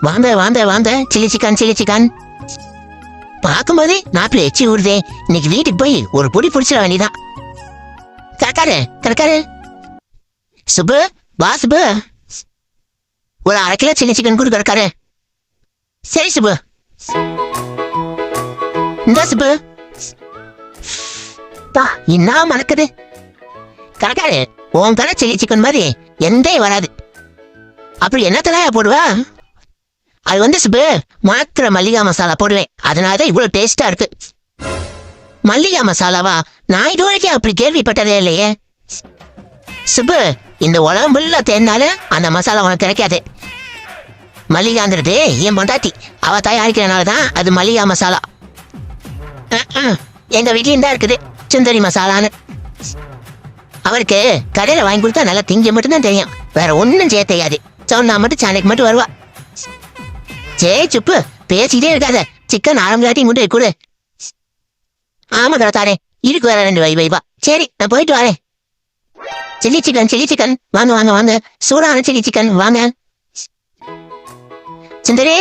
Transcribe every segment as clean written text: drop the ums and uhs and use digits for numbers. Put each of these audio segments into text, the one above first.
வாங்க வாங்க வாங்க, சில்லி சிக்கன் பார்க்கும்போது நாப்பில் எச்சி ஊறுதே. இன்னைக்கு வீட்டுக்கு போய் ஒரு பொடி பிடிச்சிட வேண்டியதான். கரக்காரு சுப்பு, வா சுப்பு, ஒரு 1/2 கிலோ சில்லி சிக்கன் கூட கரக்காரு. சரி சுப்பு, இந்த சுப்பு என்ன மணக்குது. கரக்காரு, உன் கடை சில்லி சிக்கன் மாதிரி எந்த வராது. அப்படி என்ன தடவை போடுவா? அது சுப்பு, மாத்திர மல்லிகா மசாலா போடுவேன். அதனாலதான் இவ்வளவு டேஸ்டா இருக்கு. மல்லிகா மசாலாவா? நான் இது வரைக்கும் அப்படி கேள்விப்பட்டதே இல்லையே. சுப்பு, இந்த உலகம் ஃபுல்லா தேர்னாலும் அந்த மசாலா உனக்கு கிடைக்காது. மல்லிகாங்கிறது என் பொண்டாட்டி, அவ தயாரிக்கிறனாலதான் அது மல்லிகா மசாலா. எங்க வீட்லயும் தான் இருக்குது சுந்தரி மசாலான்னு. அவருக்கு கடையில வாங்கி கொடுத்தா நல்லா திங்க மட்டும்தான் தெரியும், வேற ஒன்னும் செய்ய தெரியாது. சொன்னா மட்டும் சாணைக்கு மட்டும் வருவா. சே சுப்பு, பேசிக்கிட்டே இருக்காத. சிக்கன் ஆரம்பிச்சாட்டி முட்டை கொடு. ஆமா தாரே, இருக்கு வேற 2 வைவா. சரி, நான் போயிட்டு வரேன். சில்லி சிக்கன் வாங்க வாங்க வாங்க, சூடான சில்லி சிக்கன் வாங்க. சுந்தரி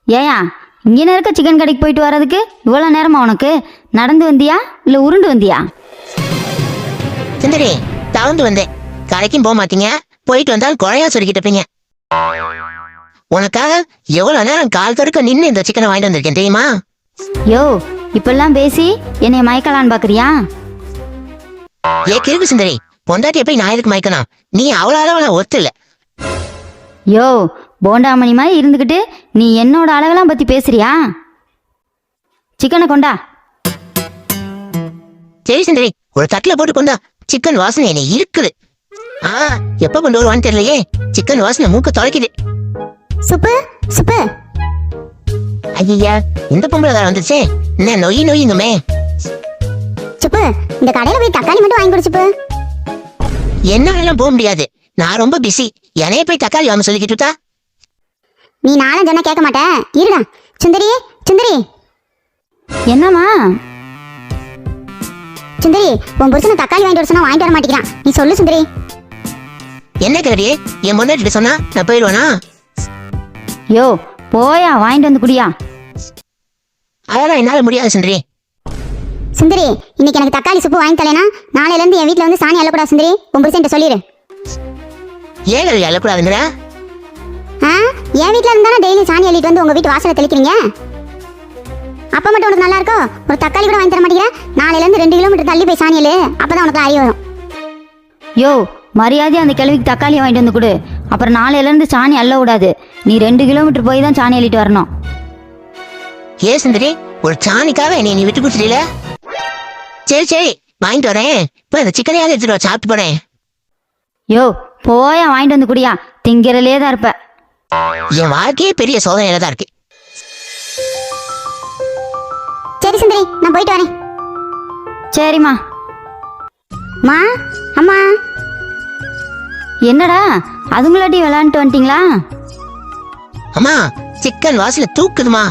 ஏயா இங்கே இருக்க சிக்கன் கடைக்கு போயிட்டு வர்றதுக்கு இவ்வளோ நேரமா? உனக்கு நடந்து வந்தியா இல்லை உருண்டு வந்தியா? சுந்தரி, தவந்து வந்தேன். கடைக்கும் போக மாட்டீங்க, போயிட்டு வந்தால் குழையா சொல்லிக்கிட்டப்பீங்க. உனக்காக எவ்வளவு நேரம் கால் தடுக்க நின்று இந்த சிக்கனை வாங்கிட்டு வந்திருக்கேன் தெரியுமா? யோ, இப்பெல்லாம் பேசி என்னைய மயக்கலான்னு பாக்குறியா? கிருக்கு சுந்தரி, பொண்டாட்டிய போய் நான் எதுக்கு மயக்கணும்? நீ அவ்வளோ அளவுல ஒத்து இல்ல. யோ, போண்டாமணி மாதிரி இருந்துகிட்டு நீ என்னோட அளவெல்லாம் பத்தி பேசுறியா? சிக்கனை கொண்டா. சரி சுந்தரி, ஒரு தட்டுல போட்டு கொண்டா. சிக்கன் வாசனை என்ன இருக்குது. எப்ப கொண்டு வருவான்னு தெரியலையே, சிக்கன் வாசனை மூக்க தொலைக்குது. சுப்பு ஐயா, இந்த பொம்பளை வந்துச்சு. என்ன நொய்யுமே. சுப்பு, இந்த கடையில போய் தக்காளி மட்டும் வாங்கி கொடு சுப்பு. என்னால போக முடியாது, நான் ரொம்ப பிஸி. என்னைய போய் தக்காளி வாங்க சொல்லிக்கிட்டு. நீ நானும் சொன்னா கேட்க மாட்டேன். இருடா. சுந்தரி என்னம்மா? சுந்தரி, உன் புருஷனை தக்காளி வாங்கிட்டு வர சொன்னா வாங்கிட்டு வர மாட்டேங்கிறான். நீ சொல்லு சுந்தரி. என்ன கறி, என் முன்னாடி சொன்னா நான் போயிடுவானா? யோ, போயா வாங்கிட்டு வந்து குடியா. அதெல்லாம் என்னால முடியாது சுந்தரி. சுந்தரி, இன்னைக்கு எனக்கு தக்காளி சூப்பு வாங்கி தரேனா நாளையில இருந்து என் வீட்டுல வந்து சாணி அள்ளக்கூடாது. சுந்தரி, உன் புருஷன் சொல்லிடு. ஏன் கறி அள்ளக்கூடாதுங்கிற? என் வீட்டுல இருந்தானே டெய்லி சாணி அள்ளிட்டு வந்து உங்க வீட்டு வாசலை தெளிக்கிறீங்க. அப்ப மட்டும் உனக்கு நல்லா இருக்கோ? ஒரு தக்காளி கூட வாங்கி தர மாட்டேங்கிற. நாளையில இருந்து 2 கிலோமீட்டர் தள்ளி போய் சாணி அள்ளு, அப்பதான் உனக்கு அறிவு வரும். யோ, மரியாதையா அந்த கிழவிக்கு தக்காளி வாங்கிட்டு வந்து கொடு. அப்புறம் நாளையில இருந்து சாணி அள்ள விடாது. நீ 2 கிலோமீட்டர் போய் தான் சாணி அள்ளிட்டு வரணும். ஏ சுந்தரி, ஒரு சாணிக்காக நீ விட்டு கொடுத்துட்டீல. சரி வாங்கிட்டு வரேன். இப்ப அந்த சிக்கனையாவது எடுத்துட்டு சாப்பிட்டு போறேன். யோ, போயா வாங்கிட்டு வந்து குடியா. திங்கிறலே தான் இருப்ப. என் வாழ்க்கையே பெரிய சோதனையில தான் இருக்கு. சரி சுந்தரி, நான் போயிட்டு வரேன். சரிம்மா. அம்மா, என்னடா அதுங்களாட்டி விளையாண்டுட்டு வந்துட்டீங்களா? அம்மா, சிக்கன் வாசல தூக்குதுமா.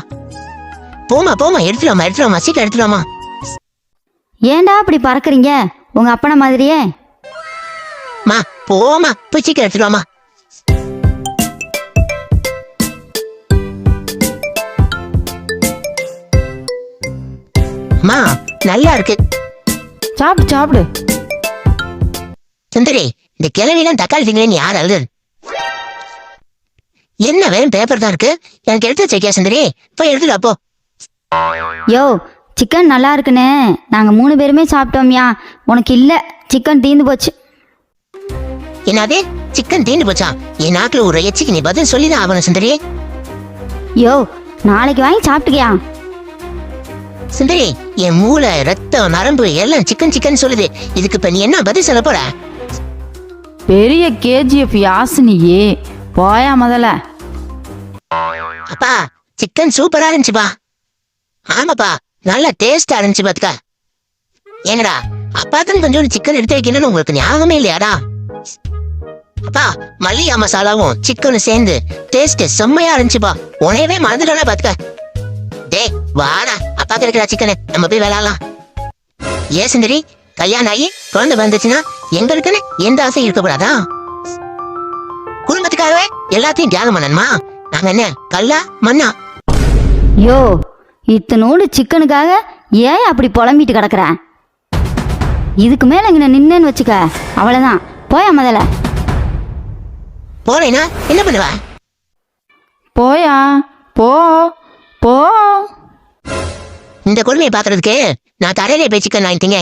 போமா எடுத்துலாமா சீக்கிரம் எடுத்துலாமா. ஏண்டா அப்படி பறக்குறீங்க உங்க அப்பன மாதிரியே? போமா, போய் சீக்கிரம் எடுத்துலாமா. அம்மா, நல்லா இருக்கு. சாப்பிடு. சுந்தரி, இந்த கிழவிலாம் தக்காளி திங்களேன்னு யார் அழுது? என்ன வேணும்? பேப்பர் தான் இருக்கு, எனக்கு எடுத்து வச்சிருக்கியா சுந்தரி? போய் எடுத்துட்டு அப்போ. யோ, சிக்கன் நல்லா இருக்குன்னு நாங்க 3 பேருமே சாப்பிட்டோம்யா. உனக்கு இல்ல, சிக்கன் தீந்து போச்சு. என்னது, சிக்கன் தீந்து போச்சா? என் நாக்குல ஒரு எச்சிக்கு நீ பதில் சொல்லிதான் ஆகணும் சுந்தரி. யோ, நாளைக்கு வாங்கி சாப்பிட்டுக்கியா? சுந்தரி, என் மூளை, ரத்தம், நரம்பு எல்லாம் சிக்கன் சொல்லுது. இதுக்கு இப்ப நீ என்ன பதில் சொல்ல போற? பெரிய கேஜிஎஃப் யாசினியே, போயா முதல்ல. அப்பா, சிக்கன் சூப்பரா இருந்துச்சுப்பா. ஆமாப்பா, நல்லா டேஸ்டா இருந்துச்சு பாத்துக்க. ஏங்கடா, அப்பாத்தான் கொஞ்சம் சிக்கன் எடுத்து வைக்கணும்னு உங்களுக்கு ஞாபகமே இல்லையாடா? அப்பா, மல்லிகா மசாலாவும் சிக்கனும் சேர்ந்து டேஸ்ட் செம்மையா இருந்துச்சுப்பா. உனையவே மறந்துட்டோம்னா பாத்துக்க. டே வாடா, அப்பா கிடைக்கிற சிக்கனு நம்ம போய் விளையாடலாம். ஏ சுந்தரி, கல்யாணம் ஆகி குழந்தை வந்துச்சுன்னா எங்களுக்குன்னு எந்த ஆசை இருக்கக்கூடாதா? குடும்பத்துக்காகவே எல்லாத்தையும் தியாகம் பண்ணணுமா? நாங்க என்ன கல்லா மண்ணா? யோ இத்தனோடு சிக்கனுக்காக ஏன் அப்படி புலம்பிட்டு கிடக்குற? இதுக்கு மேல இங்க நின்னேன்னு வச்சுக்க அவ்வளவுதான். போயா முதல்ல. போறேனா என்ன பண்ணுவ? போயா போ போ. இந்த கொடுமையை பாக்குறதுக்கு நான் தரையிலே போய் சிக்கன் வாங்கிட்டீங்க.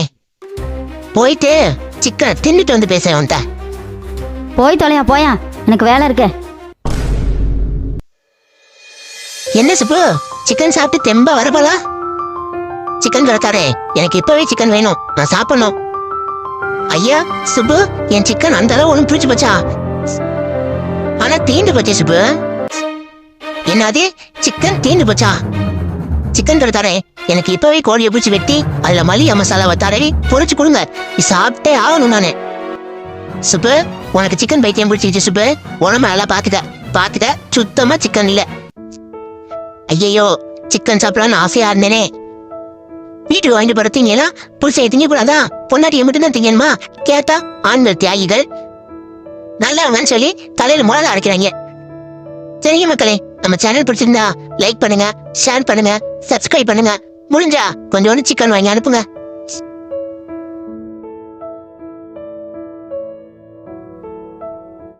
போயிட்டு சிக்கன் தின்னுட்டு வந்து பேசுறேன் உன்கிட்ட. போய் தொலையா போயா, எனக்கு வேலை இருக்கு. என்ன சுப்பு, சிக்கன் சாப்பிட்டு தெம்பா வரப்போலா? சிக்கன் கலத்தாரே, எனக்கு இப்பவே சிக்கன் வேணும், நான் சாப்பிடணும். ஐயா சுப்பு, என் சிக்கன் அந்த அளவு ஒண்ணும் பிடிச்சு போச்சா? ஆனா தீண்டு போச்சே சுப்பு. என்னது சிக்கன் தீண்டு போச்சா? சிக்கன் கலத்தாரே, எனக்கு இப்பவே கோழியை பிடிச்சி வெட்டி அதுல மல்லிகை மசாலாவை தடவி பொரிச்சு கொடுங்க. நீ சாப்பிட்டே ஆகணும் நானு. சுப்பு, உனக்கு சிக்கன் பைத்தியம் பிடிச்சிருச்சு சுப்பு. உடம்பு நல்லா பாத்துக்க சுத்தமா சிக்கன் இல்ல. ஐயோ, சிக்கன் சாப்பிடலான்னு ஆசையா இருந்தேனே. வீட்டுக்கு வாங்கிட்டு போற திங்கன்னா புதுசை திங்க கூடாதா? பொன்னாட்டியை மட்டும் தான் திங்கணுமா? கேட்டா ஆண்கள் தியாகிகள் நல்லவங்கன்னு சொல்லி தலையில முளை அரைக்கிறாங்க. சரிங்க மக்களே, நம்ம சேனல் பிடிச்சிருந்தா லைக் பண்ணுங்க, ஷேர் பண்ணுங்க, சப்ஸ்கிரைப் பண்ணுங்க. முடிஞ்சா கொஞ்சோண்டு சிக்கன் வாங்கி அனுப்புங்க.